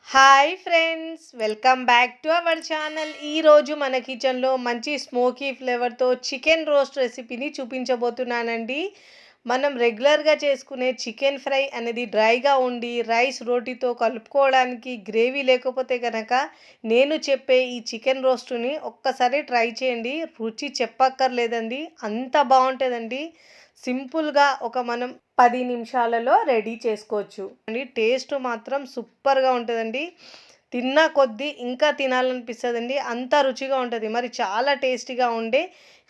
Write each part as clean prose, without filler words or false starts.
Hi friends, welcome back to our channel. ఈరోజు మన కిచెన్లో మంచి స్మోకీ ఫ్లేవర్తో చికెన్ రోస్ట్ రెసిపీని చూపించబోతున్నానండి. మనం రెగ్యులర్గా చేసుకునే చికెన్ ఫ్రై అనేది డ్రైగా ఉండి రైస్ రోటీతో కలుపుకోవడానికి గ్రేవీ లేకపోతే కనుక నేను చెప్పే ఈ చికెన్ రోస్ట్ని ఒక్కసారి ట్రై చేయండి. రుచి చెప్పక్కర్లేదండి, అంత బాగుంటుందండి. సింపుల్గా మనం 10 నిమిషాలలో రెడీ చేసుకోవచ్చు అండి. టేస్ట్ మాత్రం సూపర్గా ఉంటుందండి. తిన్న కొద్దీ ఇంకా తినాలనిపిస్తుందండి, అంత రుచిగా ఉంటుంది. మరి చాలా టేస్టీగా ఉండే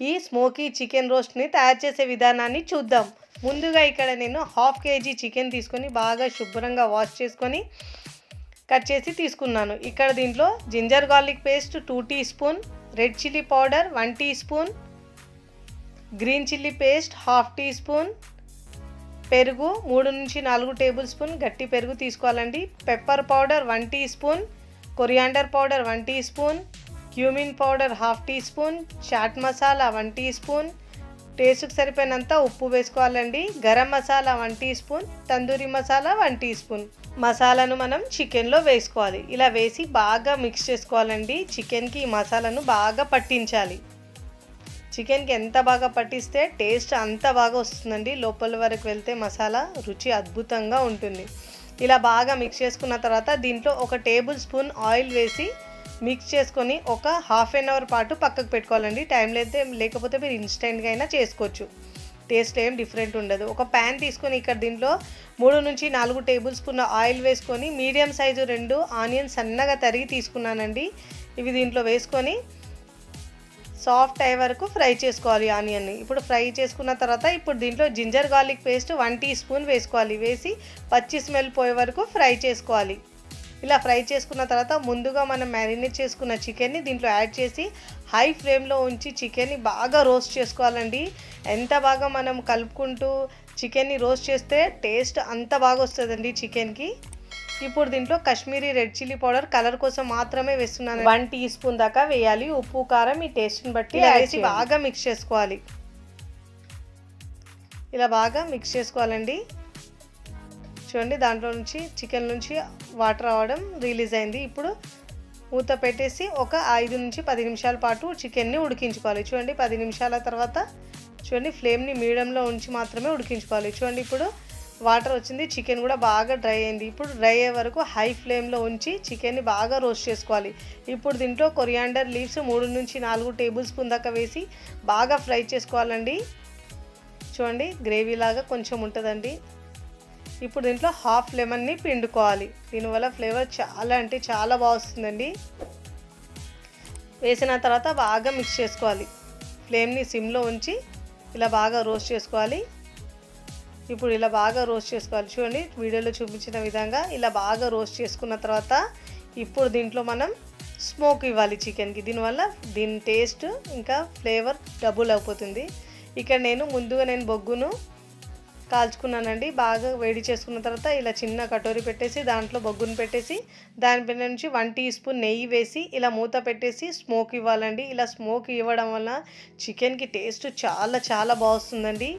ఈ స్మోకీ చికెన్ రోస్ట్ని తయారు చేసే విధానాన్ని చూద్దాం. ముందుగా ఇక్కడ నేను 1/2 kg చికెన్ తీసుకొని బాగా శుభ్రంగా వాష్ చేసుకొని కట్ చేసి తీసుకున్నాను. ఇక్కడ దీంట్లో ginger garlic paste 2 teaspoon, red chilli powder 1 teaspoon, green chilli paste 1/2 teaspoon, పెరుగు 3 నుంచి 4 టేబుల్ స్పూన్ గట్టి పెరుగు తీసుకోవాలండి. Pepper powder 1 teaspoon, coriander powder 1 teaspoon, cumin powder 1/2 teaspoon, chaat masala 1 teaspoon, టేస్ట్కి సరిపోయినంత ఉప్పు వేసుకోవాలండి. Garam masala 1 teaspoon, tandoori masala 1 teaspoon. మసాలాను మనం చికెన్లో వేసుకోవాలి. ఇలా వేసి బాగా మిక్స్ చేసుకోవాలండి. చికెన్కి ఈ మసాలాను బాగా పట్టించాలి. చికెన్కి ఎంత బాగా పట్టిస్తే టేస్ట్ అంత బాగా వస్తుందండి. లోపల వరకు వెళ్తే మసాలా రుచి అద్భుతంగా ఉంటుంది. ఇలా బాగా మిక్స్ చేసుకున్న తర్వాత దీంట్లో 1 టేబుల్ స్పూన్ ఆయిల్ వేసి మిక్స్ చేసుకొని ఒక 1/2 అవర్ పాటు పక్కకు పెట్టుకోవాలండి. టైం లేకపోతే మీరు ఇన్స్టెంట్గా అయినా చేసుకోవచ్చు, టేస్ట్ ఏం డిఫరెంట్ ఉండదు. ఒక ప్యాన్ తీసుకొని ఇక్కడ దీంట్లో 3 నుంచి 4 టేబుల్ స్పూన్ ఆయిల్ వేసుకొని మీడియం సైజు 2 ఆనియన్స్ సన్నగా తరిగి తీసుకున్నానండి. ఇవి దీంట్లో వేసుకొని సాఫ్ట్ అయ్యే వరకు ఫ్రై చేసుకోవాలి ఆనియన్ని. ఇప్పుడు ఫ్రై చేసుకున్న తర్వాత ఇప్పుడు దీంట్లో ginger garlic paste 1 teaspoon వేసుకోవాలి. వేసి పచ్చి స్మెల్ పోయే వరకు ఫ్రై చేసుకోవాలి. ఇలా ఫ్రై చేసుకున్న తర్వాత ముందుగా మనం మ్యారినేట్ చేసుకున్న చికెన్ని దీంట్లో యాడ్ చేసి హై ఫ్లేమ్లో ఉంచి చికెన్ని బాగా రోస్ట్ చేసుకోవాలండి. ఎంత బాగా మనం కలుపుకుంటూ చికెన్ని రోస్ట్ చేస్తే టేస్ట్ అంత బాగా వస్తుందండి చికెన్కి. ఇప్పుడు దీంట్లో Kashmiri red chilli powder colour కోసం మాత్రమే వేస్తున్నాను. 1 టీ స్పూన్ దాకా వేయాలి. ఉప్పు కారం మీ టేస్ట్ని బట్టి వేసి బాగా మిక్స్ చేసుకోవాలి. ఇలా బాగా మిక్స్ చేసుకోవాలండి. చూడండి, దాంట్లో నుంచి చికెన్ నుంచి వాటర్ రావడం రిలీజ్ అయింది. ఇప్పుడు మూత పెట్టేసి ఒక 5 నుంచి 10 నిమిషాల పాటు చికెన్ని ఉడికించుకోవాలి. చూడండి, 10 నిమిషాల తర్వాత చూడండి ఫ్లేమ్ని మీడియంలో ఉంచి మాత్రమే ఉడికించుకోవాలి. చూడండి, ఇప్పుడు వాటర్ వచ్చింది, చికెన్ కూడా బాగా డ్రై అయింది. ఇప్పుడు డ్రై అయ్యే వరకు హై ఫ్లేమ్లో ఉంచి చికెన్ని బాగా రోస్ట్ చేసుకోవాలి. ఇప్పుడు దీంట్లో కొరియాండర్ లీవ్స్ 3 నుంచి 4 టేబుల్ స్పూన్ దాకా వేసి బాగా ఫ్రై చేసుకోవాలండి. చూడండి, గ్రేవీ లాగా కొంచెం ఉంటుందండి. ఇప్పుడు దీంట్లో 1/2 లెమన్ని పిండుకోవాలి. దీనివల్ల ఫ్లేవర్ చాలా అంటే చాలా బాగా వస్తుందండి. వేసిన తర్వాత బాగా మిక్స్ చేసుకోవాలి. ఫ్లేమ్ని సిమ్లో ఉంచి ఇలా బాగా రోస్ట్ చేసుకోవాలి. ఇప్పుడు ఇలా బాగా రోస్ట్ చేసుకోవాలి. చూడండి, వీడియోలో చూపించిన విధంగా ఇలా బాగా రోస్ట్ చేసుకున్న తర్వాత ఇప్పుడు దీంట్లో మనం స్మోక్ ఇవ్వాలి చికెన్కి. దీనివల్ల దీని టేస్ట్ ఇంకా ఫ్లేవర్ డబుల్ అయిపోతుంది. ఇక్కడ ముందుగా బొగ్గును కాల్చుకున్నానండి. బాగా వేడి చేసుకున్న తర్వాత ఇలా చిన్న కటోరీ పెట్టేసి దాంట్లో బొగ్గును పెట్టేసి దానిపైన నుంచి 1 టీ స్పూన్ నెయ్యి వేసి ఇలా మూత పెట్టేసి స్మోక్ ఇవ్వాలండి. ఇలా స్మోక్ ఇవ్వడం వల్ల చికెన్కి టేస్ట్ చాలా చాలా బాగుంటుందండి.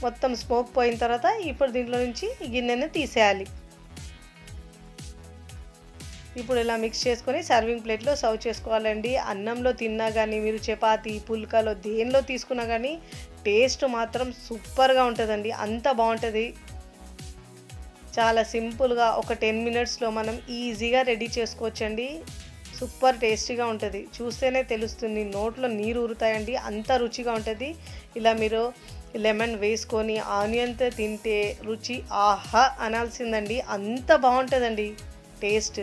మొత్తం స్మోక్ పోయిన తర్వాత ఇప్పుడు దీంట్లో నుంచి ఈ గిన్నెను తీసేయాలి. ఇప్పుడు ఇలా మిక్స్ చేసుకొని సర్వింగ్ ప్లేట్లో సర్వ్ చేసుకోవాలండి. అన్నంలో తిన్నా కానీ మీరు చపాతీ పుల్కాలో దేనిలో తీసుకున్నా కానీ టేస్ట్ మాత్రం సూపర్గా ఉంటుందండి, అంత బాగుంటుంది. చాలా సింపుల్గా ఒక 10 మినిట్స్లో మనం ఈజీగా రెడీ చేసుకోవచ్చండి. సూపర్ టేస్టీగా ఉంటుంది. చూస్తేనే తెలుస్తుంది, నోట్లో నీరు ఊరుతాయండి, అంత రుచిగా ఉంటుంది. ఇలా మీరు లెమన్ వేసుకొని ఆనియన్తో తింటే రుచి ఆహా అనాల్సిందండి, అంత బాగుంటుందండి టేస్ట్.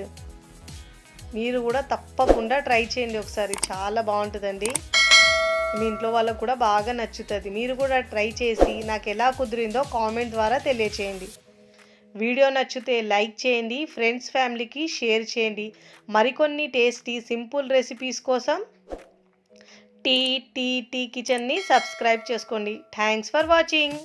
మీరు కూడా తప్పకుండా ట్రై చేయండి ఒకసారి, చాలా బాగుంటుందండి. మీ ఇంట్లో వాళ్ళకు కూడా బాగా నచ్చుతుంది. మీరు కూడా ట్రై చేసి నాకు ఎలా కుదిరిందో కామెంట్ ద్వారా తెలియచేయండి. వీడియో నచ్చితే లైక్ చేయండి, ఫ్రెండ్స్ ఫ్యామిలీకి షేర్ చేయండి. మరికొన్ని టేస్టీ సింపుల్ రెసిపీస్ కోసం టీ కిచెన్ని సబ్స్క్రైబ్ చేసుకోండి. Thanks for watching.